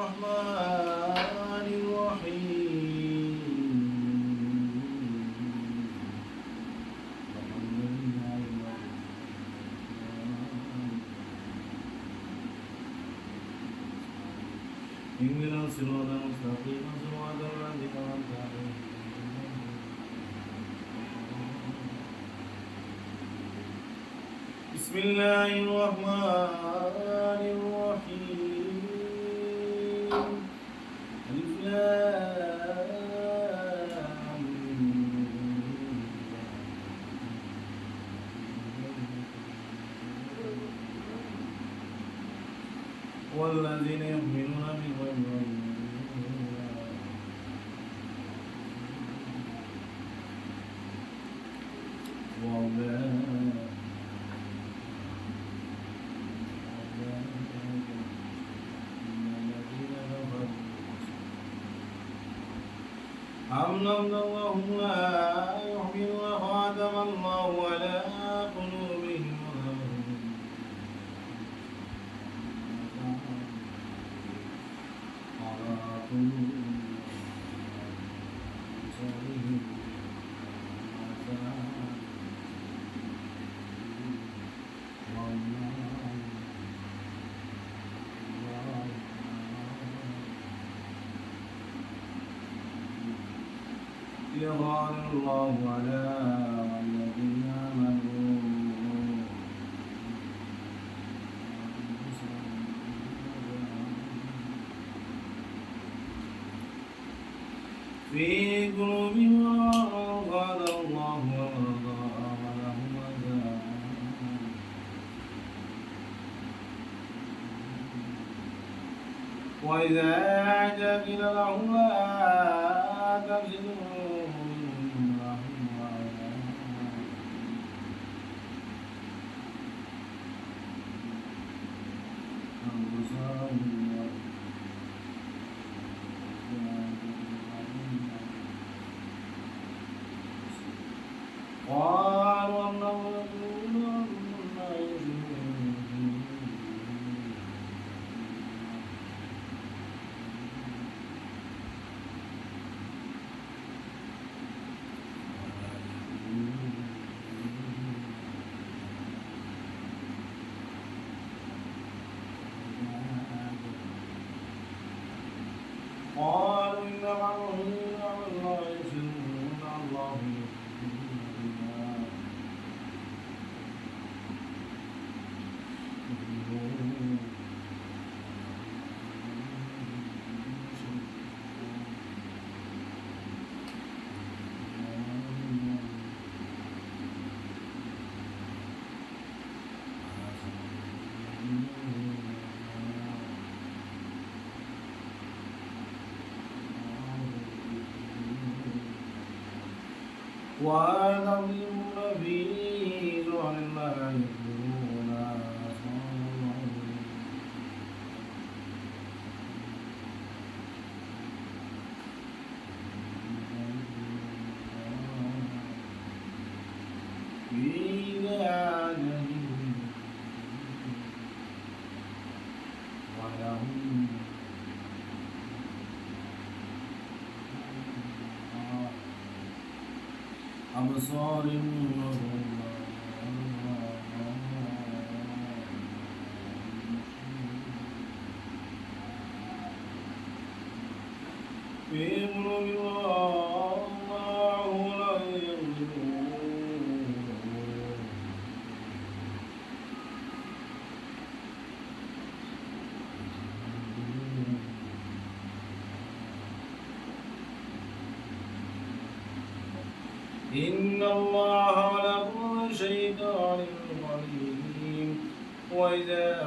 الرحمن الرحيم اهدنا الصراط المستقيم صراط الذين أنعمت عليهم بسم الله الرحمن الرحيم ألف لام والذين يؤمنون بالغيب أم لهم لا يحملون خاتم الله على قلوبهم يغار الله على الذين آمنوا في قلوبهم قال الله ولهم عذاب وإذا قيل لهم لا تفسدوا قالوا أنه قالوا إنما نؤمن بالله يسلمون الله وَيَعْلَمُونَ فِي ظُهُورِ مَا يَكْتُمُونَ في أعينهم ولهم أبصار في قلوبهم الله لا إن الله على كل شيطان عليم وإذا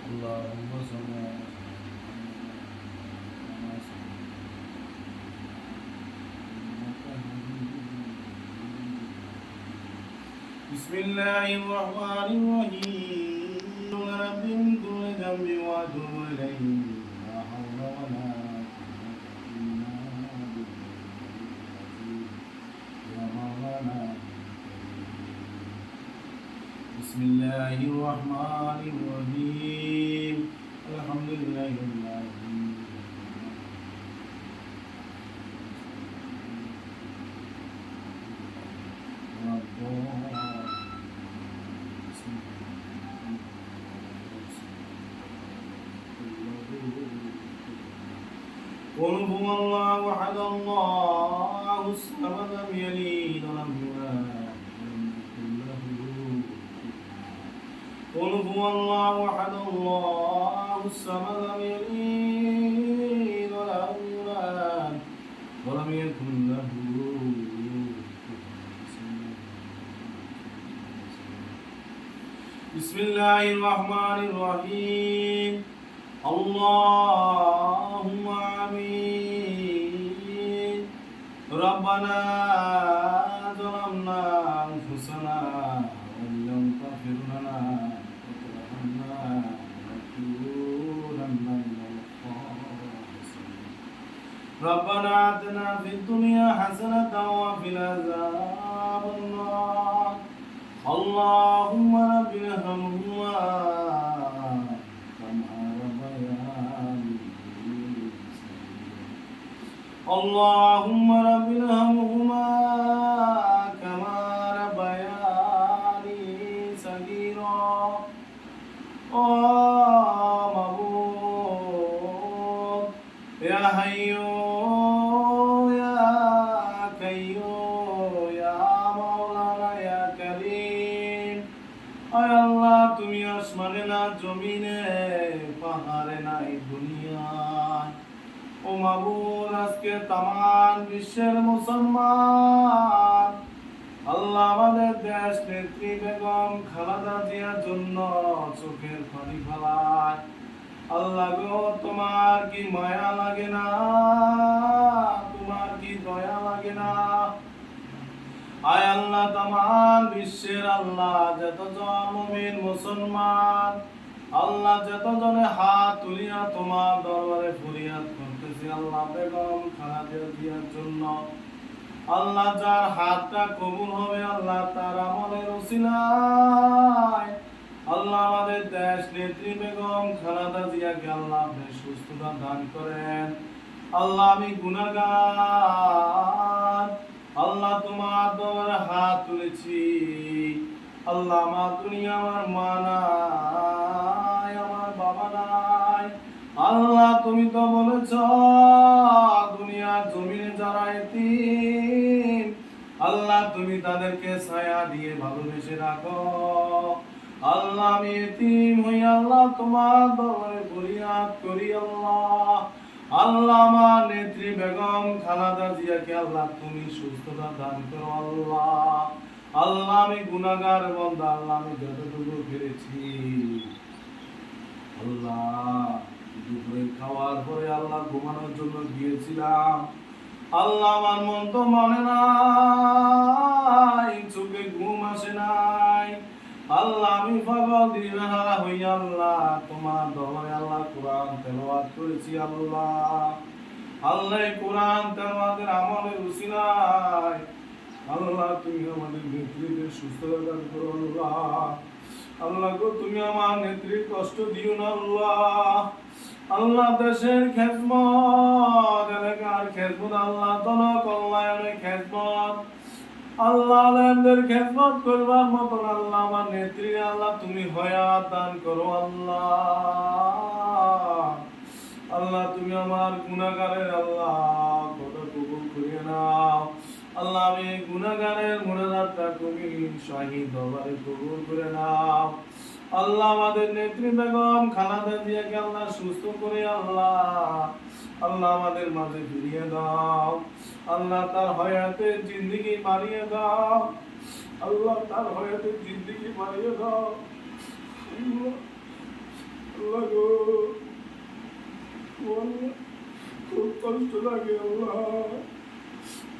اللهم صل على بسم الله الرحمن الرحيم رب من كل ذنب وأتوب إليه لا حول ولا قوة إلا بالله بسم الله الرحمن الرحيم الحمد لله رب العالمين قل هو الله احد الله الصمد لم يلد ولم يولد قل هو الله احد الله الصمد لم يلد ولم يولد ولم يكن له بسم الله الرحمن الرحيم اللهم آمين ربنا ظلمنا أنفسنا وإن لم تغفر لنا وترحمنا لنكونن من الخاسرين ربنا آتنا في الدنيا حسنة وفي العذاب النار اللهم رب ارحمهما كما ربياني اللهم رب ارحمهما كما ربياني صغيرا معبود يا حي يا قيوم يا مولانا يا كريم আয় আল্লাহ তুমি আসমানে না জমিনে পাহাড়ে নাই দুনিয়ায় ও মাবুদ আজকে তামাম বিশ্বের মুসলমান আল্লাহ আমাদের দেশ নেত্রী বেগম খালেদা জিয়ার জন্য চোখের পানি ফেলায় আল্লাহ গো তোমার কি মায়া লাগে না তোমার কি দয়া লাগে না আয় আল্লাহ তামাম বিশ্বের আল্লাহ যতজন মুমিন মুসলমান আল্লাহ যতজনে হাত তুলিয়া তোমার দরবারে ফরিয়াদ করতেছি আল্লাহ বেগম খালেদা জিয়ার জন্য আল্লাহ যার হাতটা কবুল হবে আল্লাহ তার আমলের উসিলায় আল্লাহ আমাদের দেশ নেত্রী বেগম খালেদা জিয়াকে আল্লাহ আপনি সুস্থতা দান করেন আল্লাহ আমি গুনাহগার আল্লাহ তোমার দরবারে হাত তুলেছি আল্লাহ আমার দুনিয়া আমার মা নাই আমার বাবা নাই আল্লাহ তুমি তো বলেছ দুনিয়ার জমিনে যারা এতিম আল্লাহ তুমি তাদেরকে ছায়া দিয়ে ভালোবেসে রাখো আল্লাহ আমি এতিম হই আল্লাহ তোমার দরবারে ফরিয়াদ করি আল্লাহ আল্লাহ আমার নেত্রী বেগম খালেদা জিয়াকে আল্লাহ তুমি সুস্থতা দান করো আল্লাহ আল্লাহ আমি গুনাহগার বান্দা আল্লাহ আমি যতটুকু পেরেছি আল্লাহ দুপুরে খাওয়ার পরে আল্লাহ ঘুমানোর জন্য গিয়েছিলাম আল্লাহ আমার মন তো মনে নাই চোখে ঘুম আসে নাই আল্লাহ আমি পাগল দিবাহারা হই আল্লাহ তোমার দরবারে আল্লাহ কোরআন তেলাওয়াত করেছি আল্লাহ আল্লাহ কোরআন তেলাওয়াতের আমলের উসিলায় আল্লাহ তুমি আমাদের নেত্রীদের সুস্থতা দান করো আল্লাহ আল্লাহ গো তুমি আমার নেত্রীর কষ্ট দিও না আল্লাহ আল্লাহ দেশের খেদমত এলাকার খেদমত আল্লাহ জনকল্যাণের খেদমত আল্লাহ আলেমদের খেদমত করবার মতন আল্লাহ আমার নেত্রী আল্লাহ তুমি হায়াত দান করো আল্লাহ আল্লাহ তুমি আমার গুনাহগারের আল্লাহ কথা কবুল করিয়ে নাও আল্লাহ আমি গুনাহগারের মুনাজাতটা তুমি শাহী দরবারে কবুল করে নাও আল্লাহ আমাদের নেত্রী বেগম খালেদা জিয়াকে আল্লাহ সুস্থ করে আল্লাহ আল্লাহ আমাদের মাঝে ফিরিয়ে দাও আল্লাহ তার হায়াতের জিন্দেগি বাড়িয়ে দাও আল্লাহ তার হায়াতের জিন্দেগি বাড়িয়ে দাও আল্লাহ গো খুব কষ্ট লাগে আল্লাহ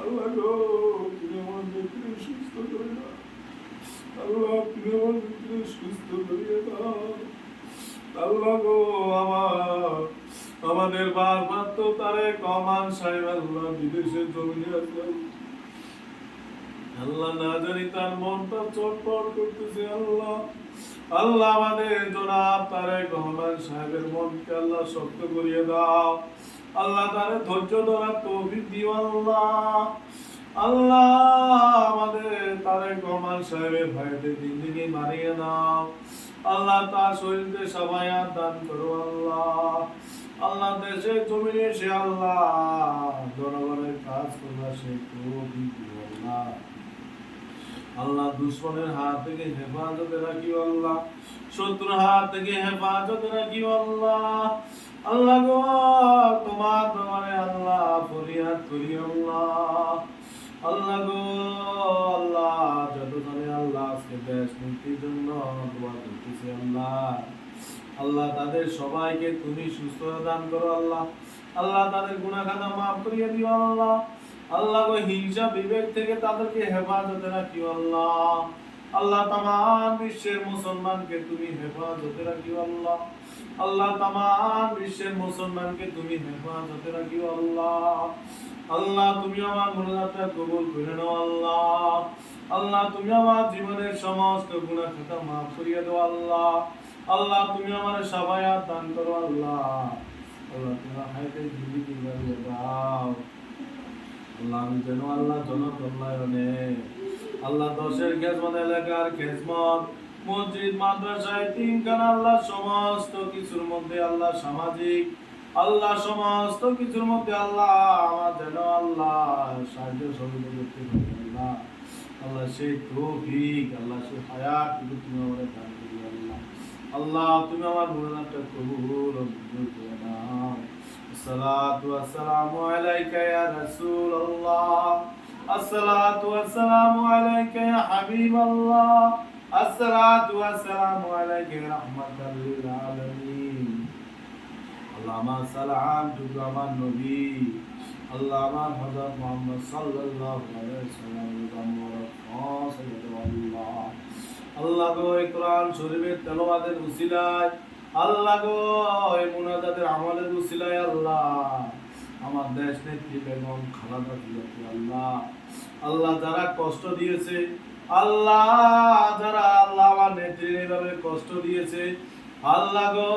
আল্লাহ গো তুমি আমার নেত্রী সুস্থ করে দাও আল্লাহ তুমি আমার নেত্রী সুস্থ করিয়ে দাও আল্লাহ গো আমাদের ভারপ্রাপ্ত তারেক রহমান সাহেব আল্লাহ বিদেশে জমিনে আছেন আল্লাহ না জানি তার মনটা চটপট করতেছে আল্লাহ। আল্লাহ আমাদের জনাব তারেক রহমান সাহেবের মনকে আল্লাহ শক্ত করিয়ে দাও। আল্লাহ তারে ধৈর্য ধরার তৌফিক দিও আল্লাহ। আল্লাহ আমাদের তারেক রহমান সাহেবের ভাইদের জিন্দেগি মারিয়ে দাও। আল্লাহ তার শরীরকে সাবায়াত দান করো আল্লাহ। আল্লাহ দেশের জমিনে সে আল্লাহ জনগণের কাজ করবা সে তৌফিক দিও আল্লাহ। আল্লাহ দুশ্মনের হাত থেকে হেফাজতে রাখিও আল্লাহ। শত্রুর হাত থেকে হেফাজতে রাখিও আল্লাহ। আল্লাহ গো তোমার দরবারে আল্লাহ ফরিয়াদ করি আল্লাহ। আল্লাহ গো আল্লাহ যত জানে আল্লাহ আজকে দেশ মুক্তির জন্য দোয়া করতেছি আল্লাহ। আল্লাহ তাদের সবাইকে তুমি সুস্থতা দান করো আল্লাহ। আল্লাহ তাদের গুনাহ খাতা মাফ করিয়ে দিও আল্লাহ। আল্লাহ গো হিংসা বিবেক থেকে তাদেরকে হেফাজতে রাখিও আল্লাহ। আল্লাহ তামাম বিশ্বের মুসলমানকে তুমি হেফাজতে রাখিও আল্লাহ। আল্লাহ তামাম বিশ্বের মুসলমানকে তুমি হেফাজতে রাখিও আল্লাহ। আল্লাহ তুমি আমার মুনাজাতটা কবুল করে নাও আল্লাহ। আল্লাহ তুমি আমার জীবনের সমস্ত গুনাহ খাতা মাফ করিয়ে দাও আল্লাহ। আল্লাহ তুমি আমার সাফায়াত দান করো আল্লাহ। আল্লাহ তোমার হায়াতে জিন্দেগি বাড়িয়ে দাও আল্লাহ। আমি যেন আল্লাহ জনকল্যাণে আল্লাহ দশের খেজমত এলাকার খেজমত মসজিদ মাদ্রাসায় তিনখানা আল্লাহ সমস্ত কিছুর মধ্যে আল্লাহ সামাজিক আল্লাহ সমস্ত কিছুর মধ্যে আল্লাহ আমার যেন আল্লাহ সাহায্য সহযোগিতা করতে পারি আল্লাহ। আল্লাহ সেই তৌফিক আল্লাহ সেই হায়াত কিন্তু তুমি আমাদের দান করি আল্লাহ। আল্লাহ তুমি আমার মুনাজাতটা কবুল ও মঞ্জুর করে নাও। আসসালাতু ওয়াসসালামু আলাইকা ইয়া রাসূলুল্লাহ। আসসালাতু ওয়াসসালামু আলাইকা ইয়া হাবিবাল্লাহ। আসসালাতু ওয়াসসালামু আলাইকা ইয়া রাহমাতাল লিল আলামিন। আল্লাহ আমার সালাম টুকু আমার নবী আল্লাহ আমার হযরত মুহাম্মদ সাল্লাল্লাহু আলাইহি ওয়াসাল্লাম আল্লাহ গো এই কোরআন শরীফের তেলাওয়াতের উসিলায় আল্লাহ গো এই মুনাজাতের আমলের উসিলায় আল্লাহ আমার দেশ নেত্রী বেগম খালেদা জিয়াকে আল্লাহ আল্লাহ যারা কষ্ট দিয়েছে আল্লাহ যারা আল্লাহ আমার নেত্রী এইভাবে কষ্ট দিয়েছে আল্লাহ গো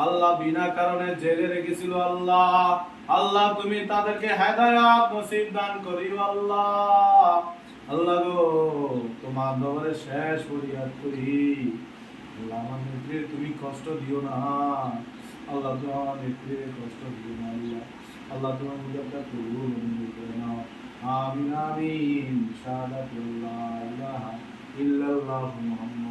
আল্লাহ বিনা কারণে জেলে রেখেছিল আল্লাহ আল্লাহ তুমি তাদেরকে হেদায়াত নসিব দান করিও আল্লাহ। আল্লাহ গো তোমার দরবারে শেষ ফরিয়াদ করি আল্লাহ আমার নেত্রীর তুমি কষ্ট দিও না আল্লাহ তুমি আমার নেত্রীর কষ্ট দিও না আল্লাহ। আল্লাহ তোমার মুজাবটা কবুল মঞ্জুর করে নাও আমিন আমিন শাহাদাতুল্লাহ ইলাহা ইল্লাল্লাহু মুহাম্মাদুর